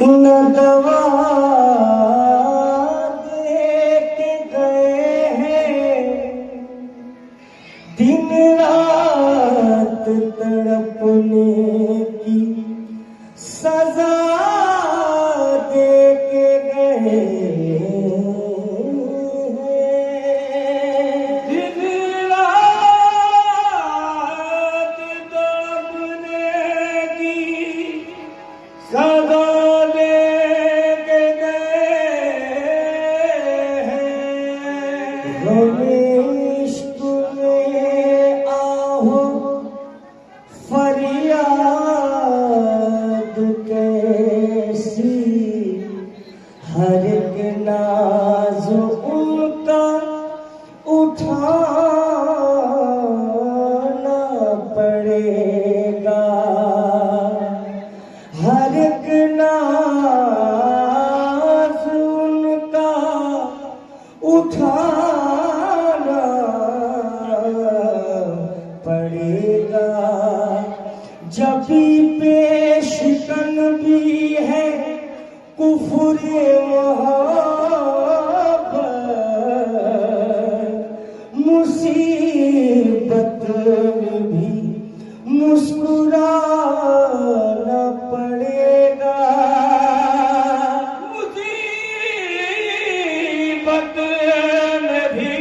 न दवा दे के गए हैं, दिन रात तड़पने की सजा दे के गए हैं। दिन रात तड़पने की सजा दे के गए हैं। इश्क में आहो फरियाद कैसी, हर एक नाज उनका उठाना पड़ेगा, हर एक नाज उनका उठाना पड़ेगा। जब भी पेशकन भी है कुफ्र मोहब्बत, मुसीबत में भी मुस्कुराना पड़ेगा, मुसीबत में भी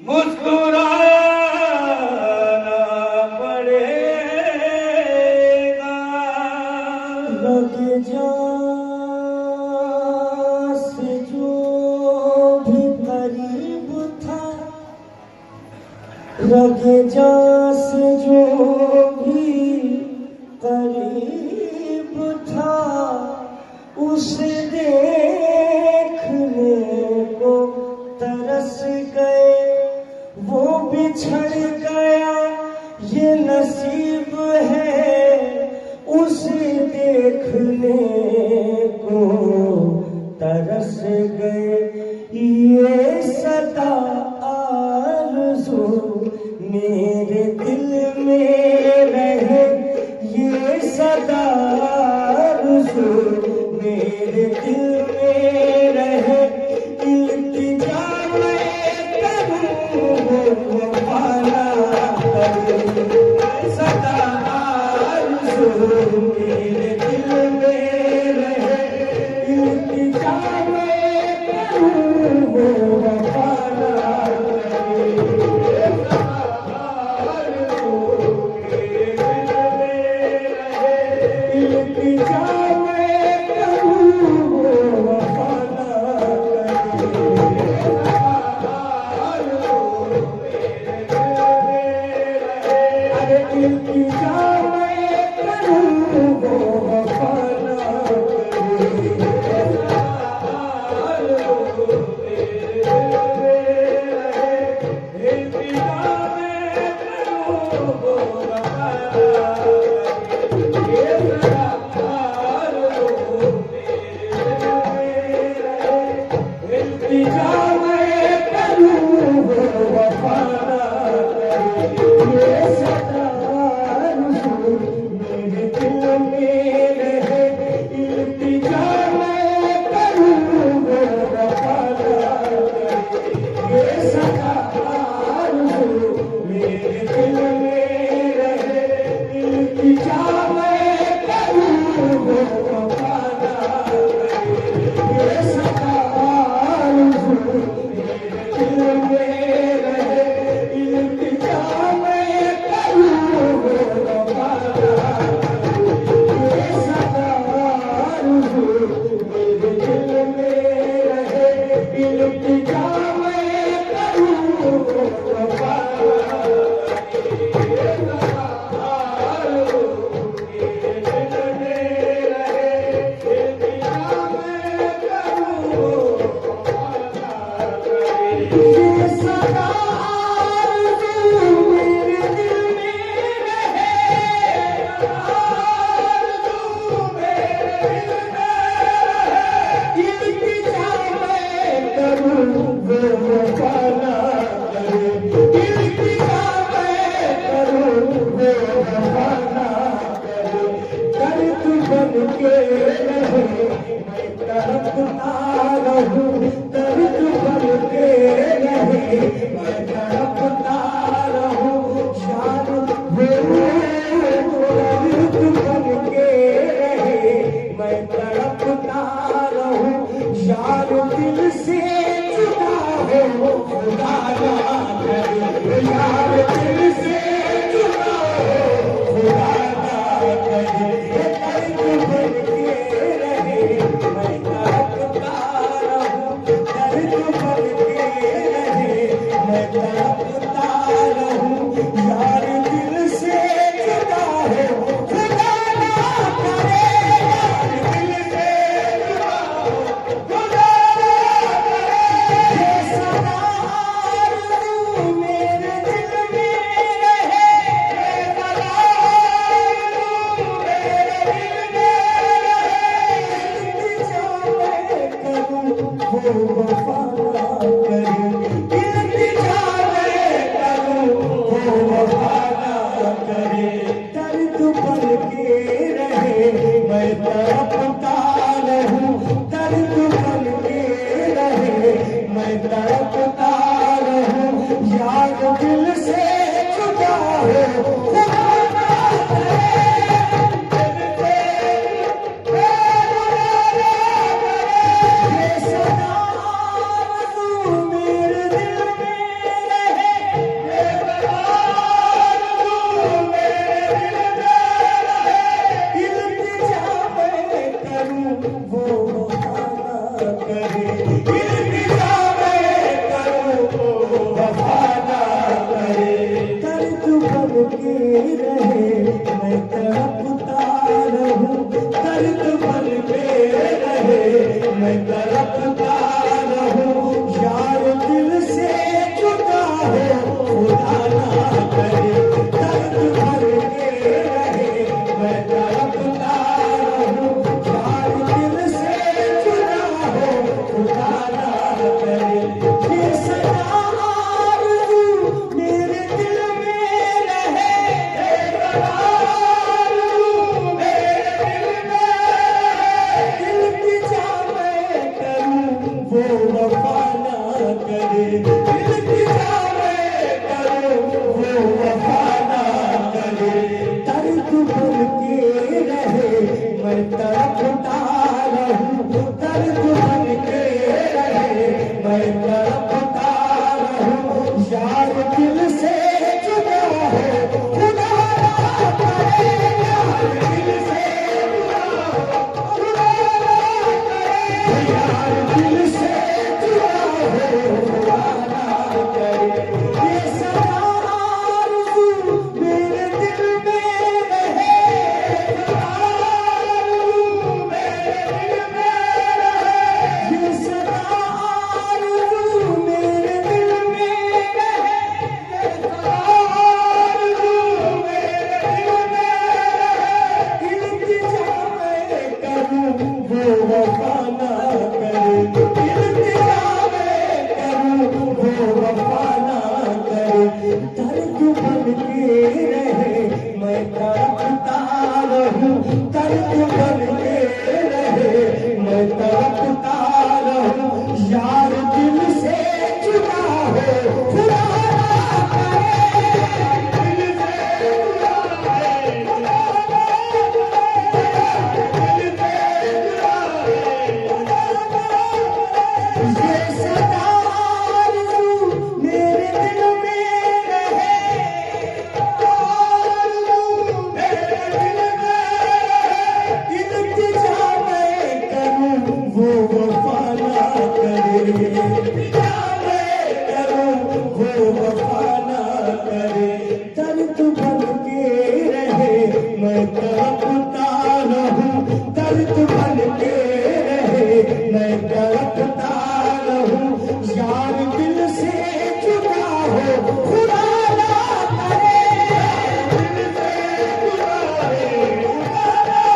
मुस्कुराना पड़ेगा। लग जा से जो भी करीब था, लग जा से जो भी करीब था, उसे देखने को तरस गए। वो बिछड़ गया ये नसीब है, उसे देखने को तरस गए। ये सदा आरज़ू मेरे दिल में रहे, ये सदा आरज़ू मेरे दिल में रहे। इल्तिजा मैं करूं वो वफा ना करे, सदा आरज़ू मेरे दिल में रहे। इल्तिजा मैं करूं वो वफा ना करे, सदा आरज़ू मेरे दिल में रहे। इल्तिजा मैं करूं वो वफा ना करे, सदा आरज़ू मेरे दिल में रहे। अरे इल्तिजा मैं करूं वो वफा ना करे, सदा आरज़ू मेरे दिल में रहे। इल्तिजा मैं करूं वो वफा ना करे, सदा बन के रहे मैं तड़पता रहूं, दर्द बन के रहे मैं तड़पता रहूं, यार वो दर्द बन के रहे मैं तड़पता रहूं, यार दिल से जुदा हो खुदा ना करे, यार दिल से जुदा हो खुदा ना करे, दर्द बन के रहे मैं तड़पता रहूं, दर्द बन के रहे मैं तड़पता रहूं, यार दिल से जुदा हो खुदा ना करे, यार दिल से जुदा हो खुदा ना करे, ये सदा आरज़ू मेरे दिल में रहे, ये सदा आरज़ू मेरे दिल में रहे, इल्तिजा मैं करूं वो वफ़ा ना करे, इल्तिजा मैं करूं वो वफ़ा ना करे, दर्द बन के रहे मैं तड़पता रहूं, दर्द बन के रहे मैं तड़पता रहूं, यार दिल से जुदा हो खुदा ना करे, दिल से जुदा ना करे, ये सदा आरज़ू मेरे दिल में रहे, ये सदा आरज़ू मेरे दिल में रहे, इल्तिजा मैं करूं वो वफ़ा ना करे, इल्तिजा मैं करूं वो वफ़ा ना करे, दर्द बन के रहे मैं तड़पता रहूं, दर्द बन के रहे मैं तड़पता रहूं, यार दिल से जुदा हो खुदा ना करे, दर्द बन के रहे मैं तड़पता रहूं, यार दिल से जुदा हो खुदा ना करे, ये सदा आरज़ू मेरे दिल में रहे, ये सदा आरज़ू मेरे दिल में रहे, इल्तिजा मैं करूं वो वफ़ा ना करे, इल्तिजा मैं करूं वो वफ़ा ना करे, दर्द बन के रहे मैं तड़पता रहूं, दर्द बन के रहे मैं तड़पता रहूं, यार दिल से जुदा हो खुदा ना करे, यार दिल से जुदा हो खुदा ना करे, यार दिल से जुदा हो खुदा ना करे, ये सदा आरज़ू मेरे दिल में रहे, सदा आरज़ू मेरे दिल में रहे, ये सदा आरज़ू मेरे दिल में रहे, ये सदा आरज़ू मेरे दिल में रहे, इल्तिजा मैं करूं वो वफ़ा ना करे, इल्तिजा मैं करूं वो वफ़ा ना करे, दर्द बन के रहे मैं तड़पता रहूं, दर्द बन के रहे मैं तड़पता रहूं, यार दिल से जुदा हो खुदा ना करे, दिल से जुदा है खुदा ना करे, दिल से जुदा है खुदा ना करे, ये सदा आरज़ू मेरे दिल में रहे, आरज़ू मेरे दिल में रहे, इल्तिजा मैं करूं वो वफ़ा ना करे, इल्तिजा मैं करूं वो वफ़ा ना करे, दर्द बन के रहे मैं तड़पता रहूं, दर्द बन के रहे मैं तड़पता रहूं, यार दिल से जुदा हो खुदा ना करे, दिल से जुदा है खुदा ना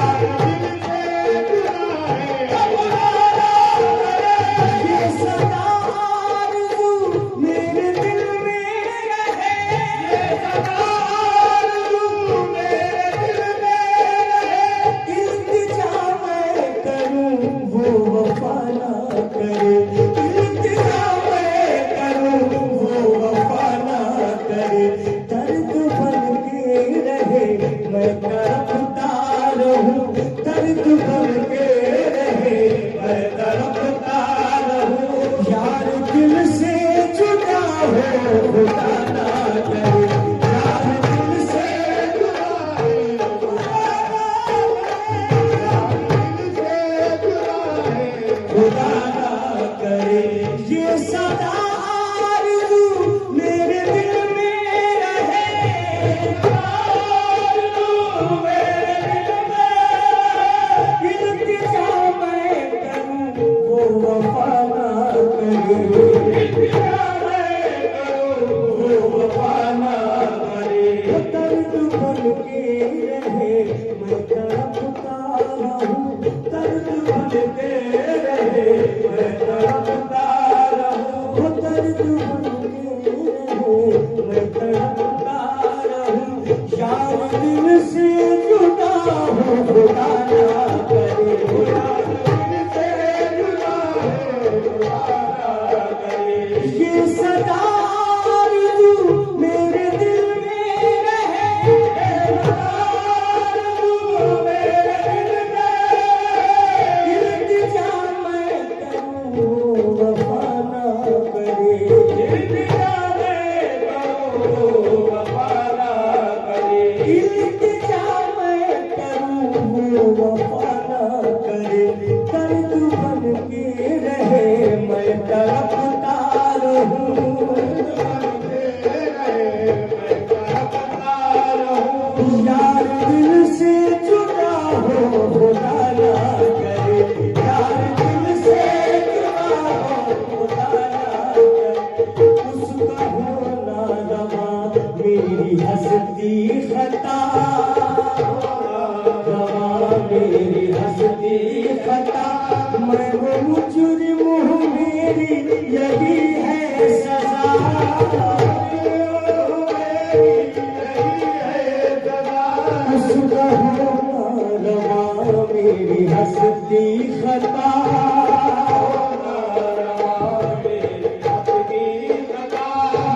करे, दिल से जुदा है खुदा ना करे, ये सदा आरज़ू मेरे दिल में रहे, ये सदा आरज़ू मेरे दिल में दर्द बन के रहे मैं तड़पता रहूं। यार दिल से जुदा हो खुदा ना करे, यार दिल से जुदा हो खुदा ना करे। ये सदा आरज़ू मेरे दिल में रहे, आरज़ू मेरे दिल में, इल्तिजा मैं करूं वो वफा ना करे, इल्तिजा मैं करूं वो वफा ना करे। दर्द बन के रहे मैं तड़पता रहूं, दर्द बन के रहे मैं तड़पता रहूं, दर्द बन के रहे मैं तड़पता रहूं। यार दिल से जुदा हो खुदा ना करे, यार दिल से जुदा हो खुदा ना करे। ये सदा आरज़ू मेरे दिल में रहे, आरज़ू मेरे दिल में, इल्तिजा मैं करूं वफा ना करे, इल्तिजा मैं करूं वफा ना करे, इल्तिजा मैं करूं वफा ना करे। दर्द बन के रहे मैं तड़पता रहूं, यार दिल से जुदा हो खुदा ना करे, यार दिल से जुदा हो खुदा ना करे। उसका होना रवा मेरी हंसती खता, रवा मेरी हंसती खता। मैं वो मुजरिम हूँ मेरी यही है सजा, उसका होना रवा मेरी हंसती खता,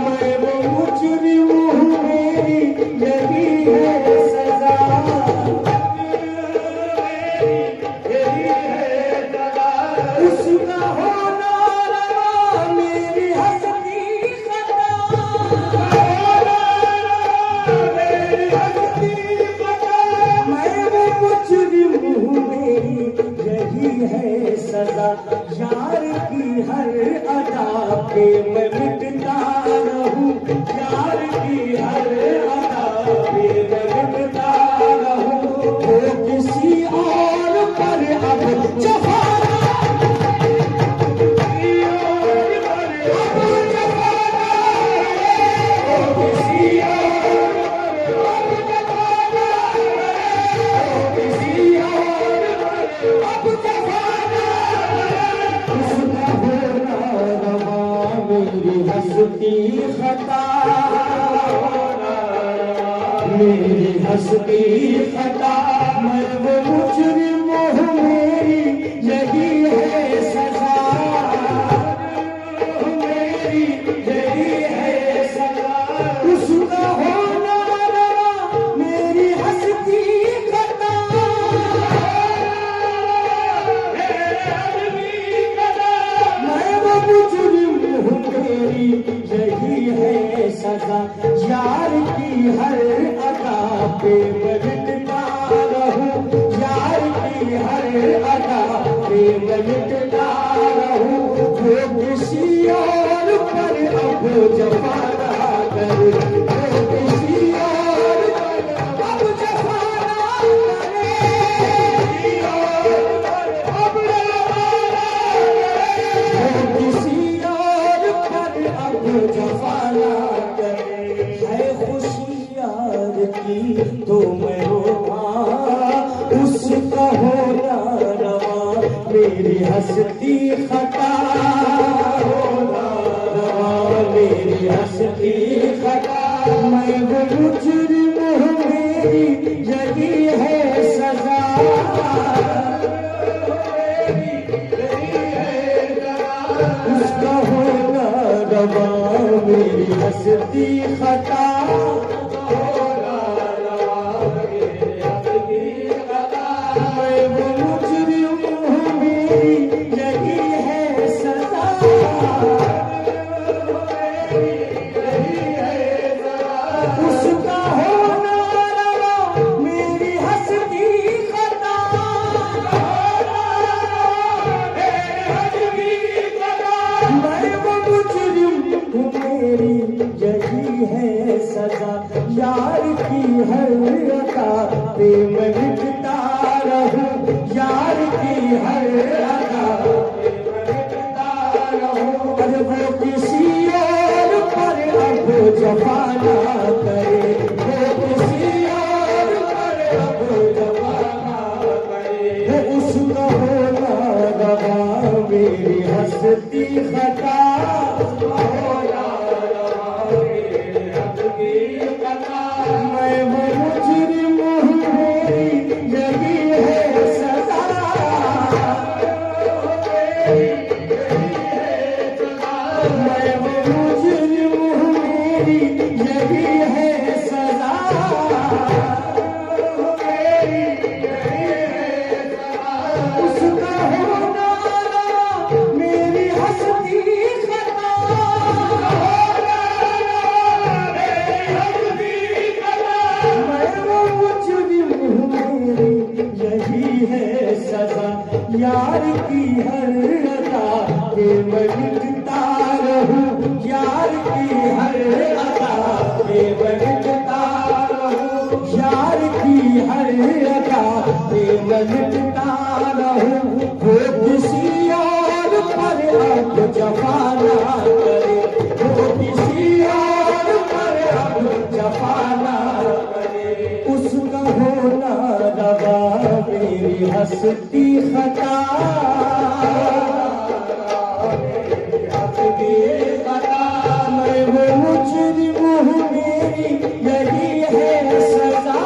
मैं वो मुजरिम हूँ मेरी यही है सजा, उसका होना रवा मेरी हंसती खता, मेरी हंसती खता। मैं वो मुजरिम हूँ मेरी यही है सजा। यार की हर अदा पे मैं मिटता रहूं, यार की हर अदा पे मैं मिटता रहूं। वो किसी और पर अब जफा हंसती खता, मेरी हंसती खता। मैं वो मुजरिम हूँ मेरी यही है सजा, मेरी यही है सजा। उसका होना रवा मेरी हंसती खता, मैं वो मुजरिम हूँ मेरी यही है सजा। यार की हर अदा पे मैं मिटता रहूं, यार की हर अदा पे मैं मिटता रहूं। वो किसी और पर अब जफा ना करे, वो किसी और पर अब जफा ना करे, किसी और पर अब जफा ना करे, वो किसी और पर अब जफा ना करे। है खुशी यार की तो मैं रोवा, उसका होना रवा मेरी हंसती खता, होना रवा मेरी हंसती खता। मैं वो मुजरिम हूँ मेरी यही है सजा, उसका होना रवा मेरी हंसती खता, होना रवा मेरी हंसती खता। मैं वो हस्ती खता मौला मेरे हस्ती खता मैं वो मुजरिम हूँ मेरी यही है सजा मैं वो मुजरिम हूँ मेरी यही है सजा उसका होना मेरी हस्ती खता मैं वो मुजरिम हूँ मेरी यही है सजा यार की हर अदा के मैं मिटता रहूं यार की हर अदा के मैं मिटता रहूं यार की हर अदा के मैं मिटता रहूं वो किसी और पर अब जफा ना करे वो किसी और पर अब जफा ना करे उसका होना रवा मेरी हस्ती खता मैं वो मुजरिम हूँ मेरी यही है सजा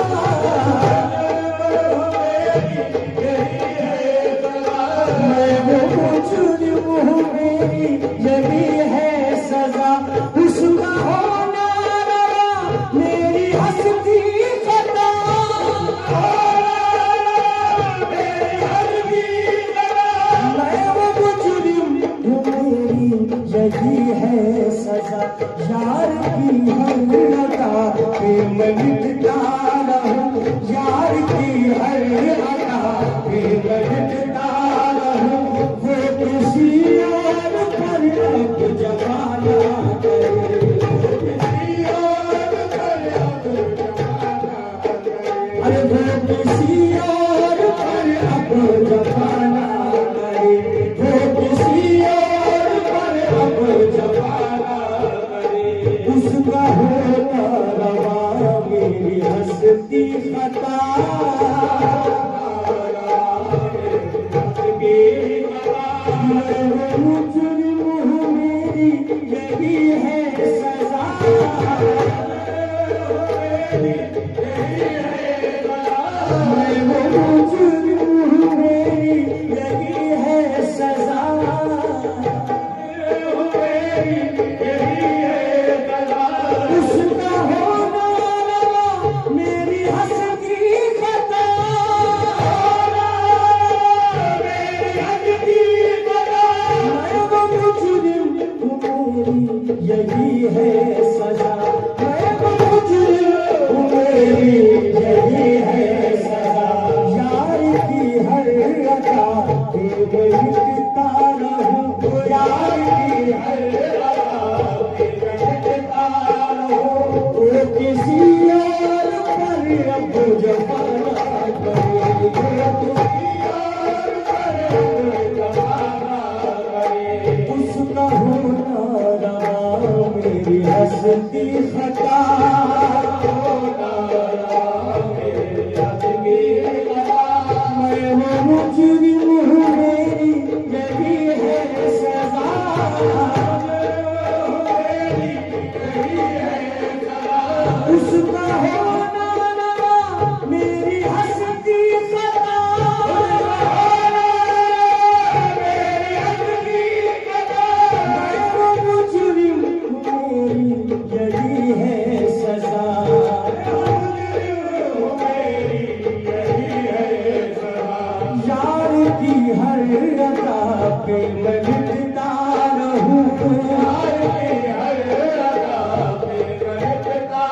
मैं वो मुजरिम हूँ मेरी यही है सजा उसका होना रवा मेरी हस्ती खता मैं वो मुजरिम हूँ मेरी यही है सजा यार की हर अदा पे मैं मिटता रहूं यार की हर अदा पे मैं मिटता रहूं वो किसी और पर अब जमाना करे किसी और पर अब जमाना करे अरे वो किसी और पर अब जमाना करे वो किसी और पर अब जमाना करे उसका होना रवा मेरी हस्ती खता मैं वो मुजरिम हूँ मेरी यही है सजा मैं वो मुजरिम हूँ मेरी यही है सजा उसका होना रवा मेरी हस्ती खता मैं वो मुजरिम हूँ मेरी यही है सजा मैं वो मुजरिम हूँ मेरी यही है सजा यार की हर अदा पे मैं मिटता रहूं यार की हर अदा पे मैं मिटता रहूं वो किसी और पर अब जफा ना करे वो किसी और पर अब जफा ना करे उसका होना रवा मेरी हस्ती खता मैं वो मुजरिम हूँ मेरी यही है सजा उसका होना रवा मेरी हस्ती खता मैं वो मुजरिम हूँ मेरी यही है सजा यार की हर अदा पे मैं मिटता रहूं यार की हर अदा पे मैं मिटता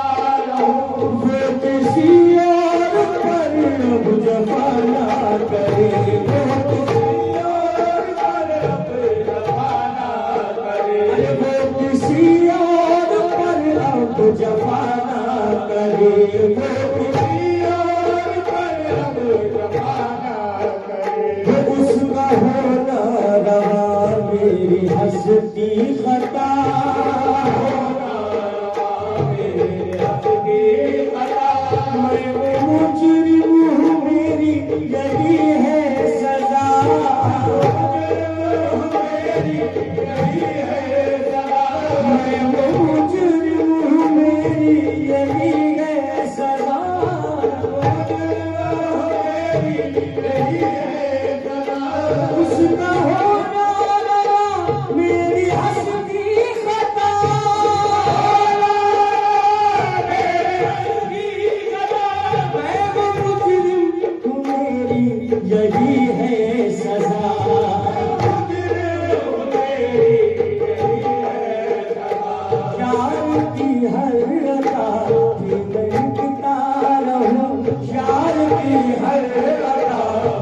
रहूं वो किसी और पर अब जफा ना करे वो किसी और पर अब जफा ना करे वो किसी और पर अब जफा ना करे वो किसी और पर अब जफा ना करे उसका होना रवा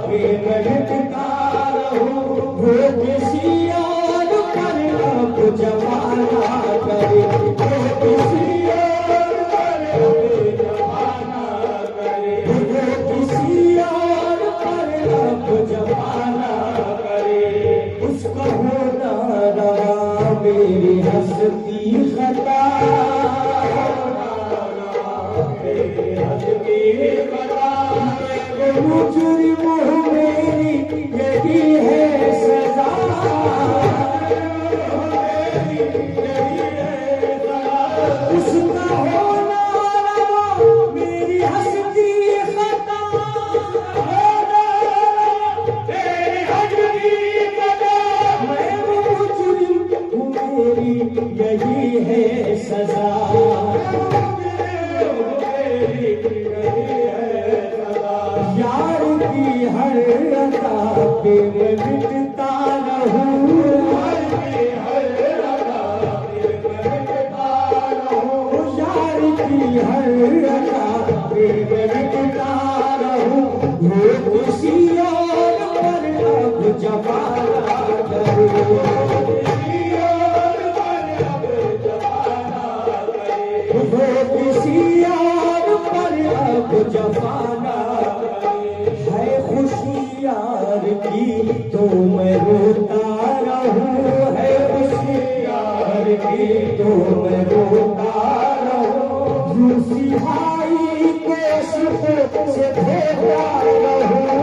पे मैं लिटता रहूं, वो किसी और पर अब जमाना करे, वो किसी और पर अब जमाना करे, वो किसी और पर अब जमाना करे। उसका होना रवा मेरी हस्ती खता, मेरी हस्ती खता, मुजरिम हूँ मेरी यही है सजा, उसका होना रवा मेरी हस्ती खता, मेरी हस्ती खता, मैं मुजरिम हूँ मेरी यही है सजा, यार की हर अदा पे मैं मिटता रहूं, यार की हर अदा पे मैं मिटता रहूं, यार की हर अदा पे मैं मिटता रहूं, वो किसी और पर अब जमाना करे, किसी और पर अब जमाना करे, वो किसी और पर अब जमाना है। खुशी यार की तो मैं रोता रहूं, है खुशी यार की तो मैं रोता रहूं, रूसी भाई के सुख से धोता रहूं,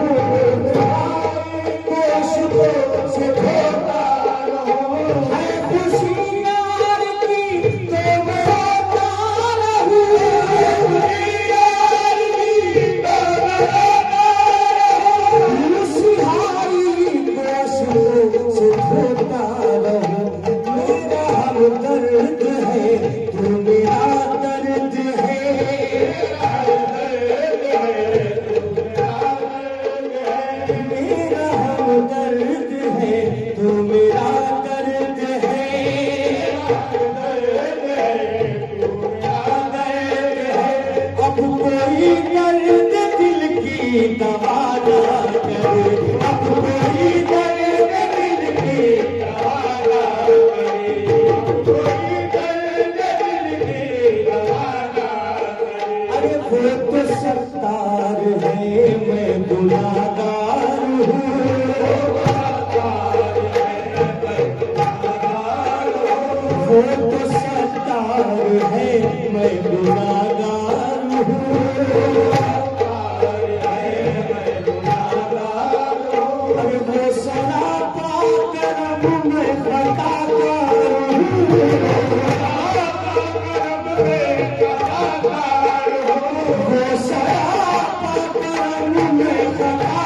के सुख से धोता रहूं, है खुशी यार की तो मैं रोता रहूं, खुशी यार की तो मैं रोता रहूं, सिहाई को से धोता रहूं, मेरा हम दर्द है तू मेरा दर्द है, मेरा हम दर्द है तू मेरा दर्द है, अब कोई दर्द दिल की दवा ना करे, अब कोई दर्द दिल की दवा ना करे, कोई दर्द दिल की दवा ना करे। अरे वो तो सत्तार है मैं गुनाहगार हूँ, वो तो सत्तार है मैं गुनाहगार हूँ, अरे वो सदा पाकर मैं खता वो सदा पाकर मैं खता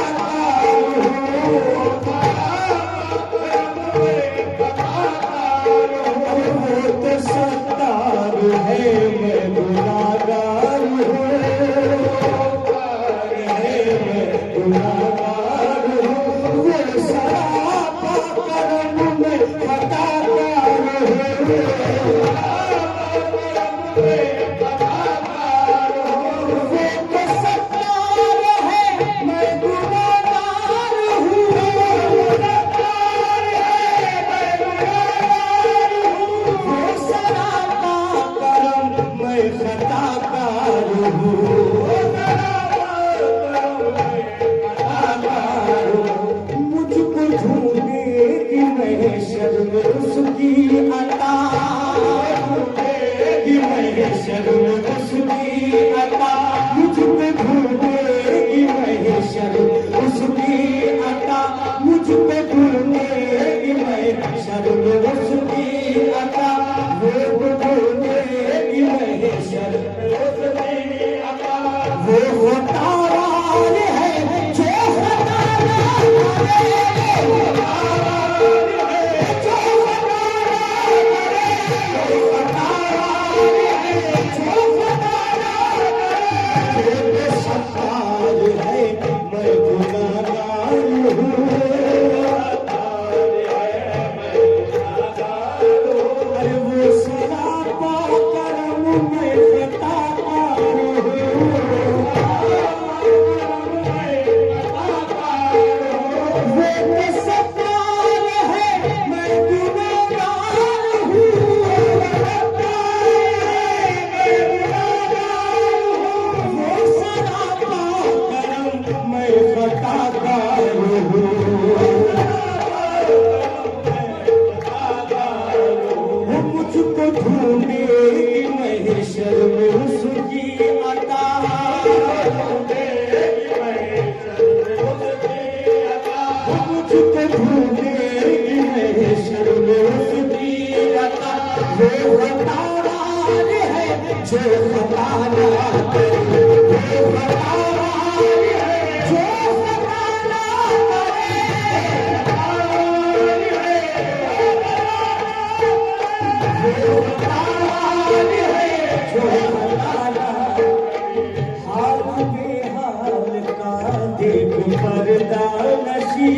पर्दा नशी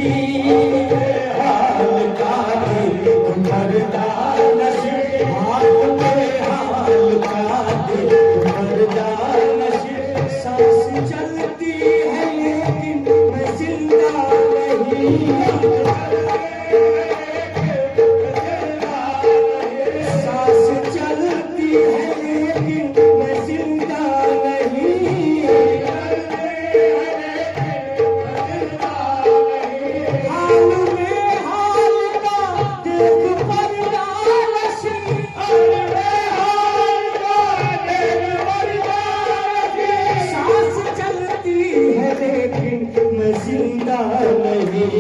हाल का दे, पर्दा नशी हाल का दे, पर्दा नशी। सांस चलती है लेकिन मैं जिंदा नहीं, सांस चलती है लेकिन मैं जिंदा नहीं। हाल में हाल का देख पर्दा नशी, हाल में हाल का देख पर्दा नशी। सांस चलती है लेकिन मैं जिंदा नहीं,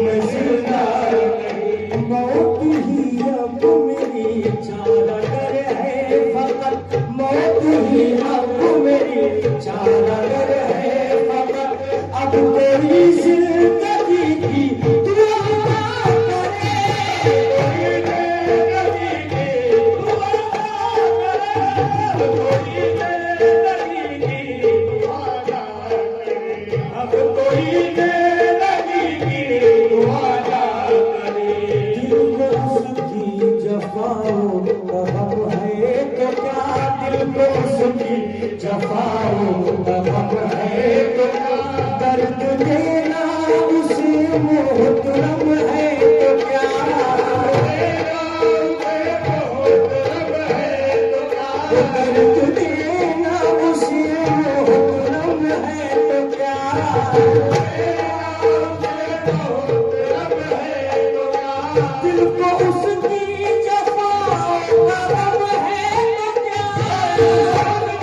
मैं जिंदा नहीं। मौत ही अब मेरी चारागर है फकत, मौत ही अब मेरी चारागर है फकत। अब तेरी जिंदगी की दुआ करे, कोई जिंदगी की दुआ करे, कोई जिंदगी की दुआ करे। अब कोई जिंदगी की दुआ करे। दिल को उसकी जफाओं का गम है तो क्या, दिल को उसकी जफाओं का गम है तो क्या। दर्द देना उसे मोहतरम है तो क्या, दर्द देना उसे मोहतरम है तो क्या। दिल को उसकी जफाओं का गम है तो क्या, दर्द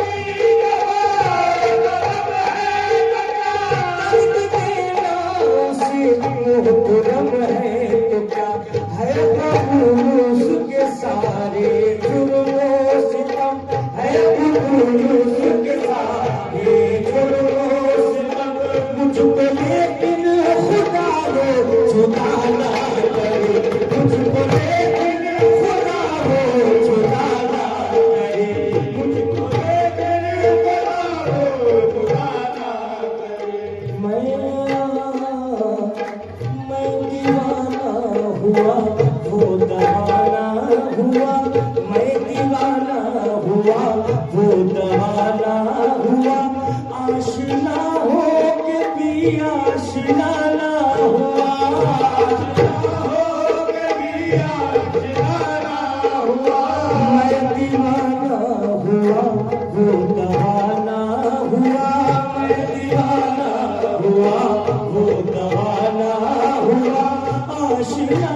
देना उसे मोहतरम है तो क्या। है प्रभु उसके सारे जुर्मों सितम, है प्रभु उसके सारे जुर्मों सितम। मुझको लेकिन खुदा हो जुदा ना करे, मुझको लेकिन खुदा हो जुदा ना करे, मुझको लेकिन खुदा हो जुदा ना करे। मैं दीवाना हुआ वो दीवाना हुआ, मैं दीवाना हुआ वो दीवाना हुआ। आशिना हो के भी आशिना ना हुआ, आशिना हो के भी आशिना ना हुआ। मैं दीवाना हुआ वो दीवाना हुआ, मैं दीवाना हुआ वो दीवाना हुआ। आशिना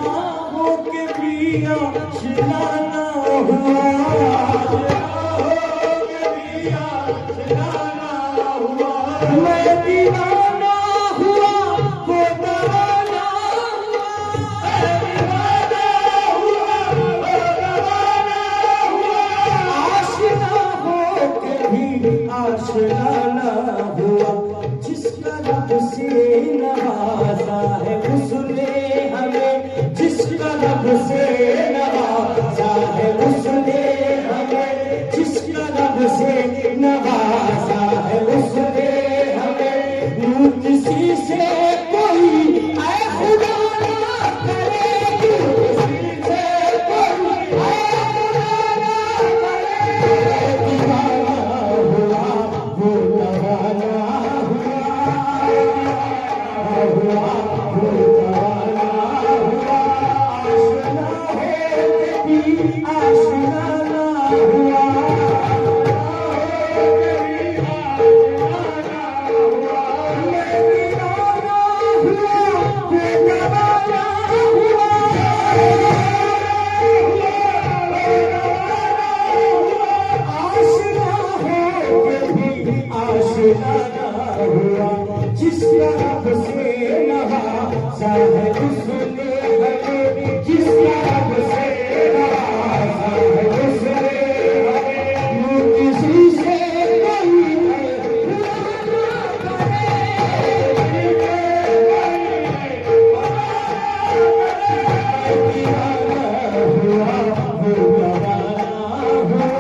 हो के भी आशिना ना हुआ, आशिना हो के भी आशिना ना हुआ। मैं दीवाना हुआ वो दीवाना हुआ, मैं दीवाना हुआ वो दीवाना हुआ। आशिना हो के भी आशिना ना हुआ। जिसका रब से नवाजा है उसने हमें, जिसका रब से नवाजा है उसने हमें, जिसका रब से नवाजा है उसने हमें। यूं किसी से कोई ऐ खुदा ना करे, यूं किसी से कोई ऐ खुदा ना करे। दीवाना हुआ वो दीवाना हुआ, हुआ वो दीवाना हुआ। आशिना हो के भी आशिना ना हुआ, मैं दीवाना हुआ वो दीवाना हुआ। आशिना हो के भी आशिना ना हुआ। जिसका रब से नवाजा है उसने हमें, जिसका रब से नवाजा है उसने हमें। यूं किसी से कोई है खुदा ना करे, दीवाना हुआ वो दीवाना हुआ।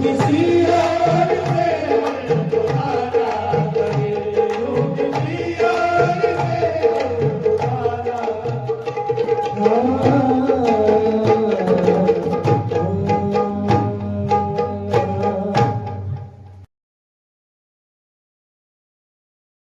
किसी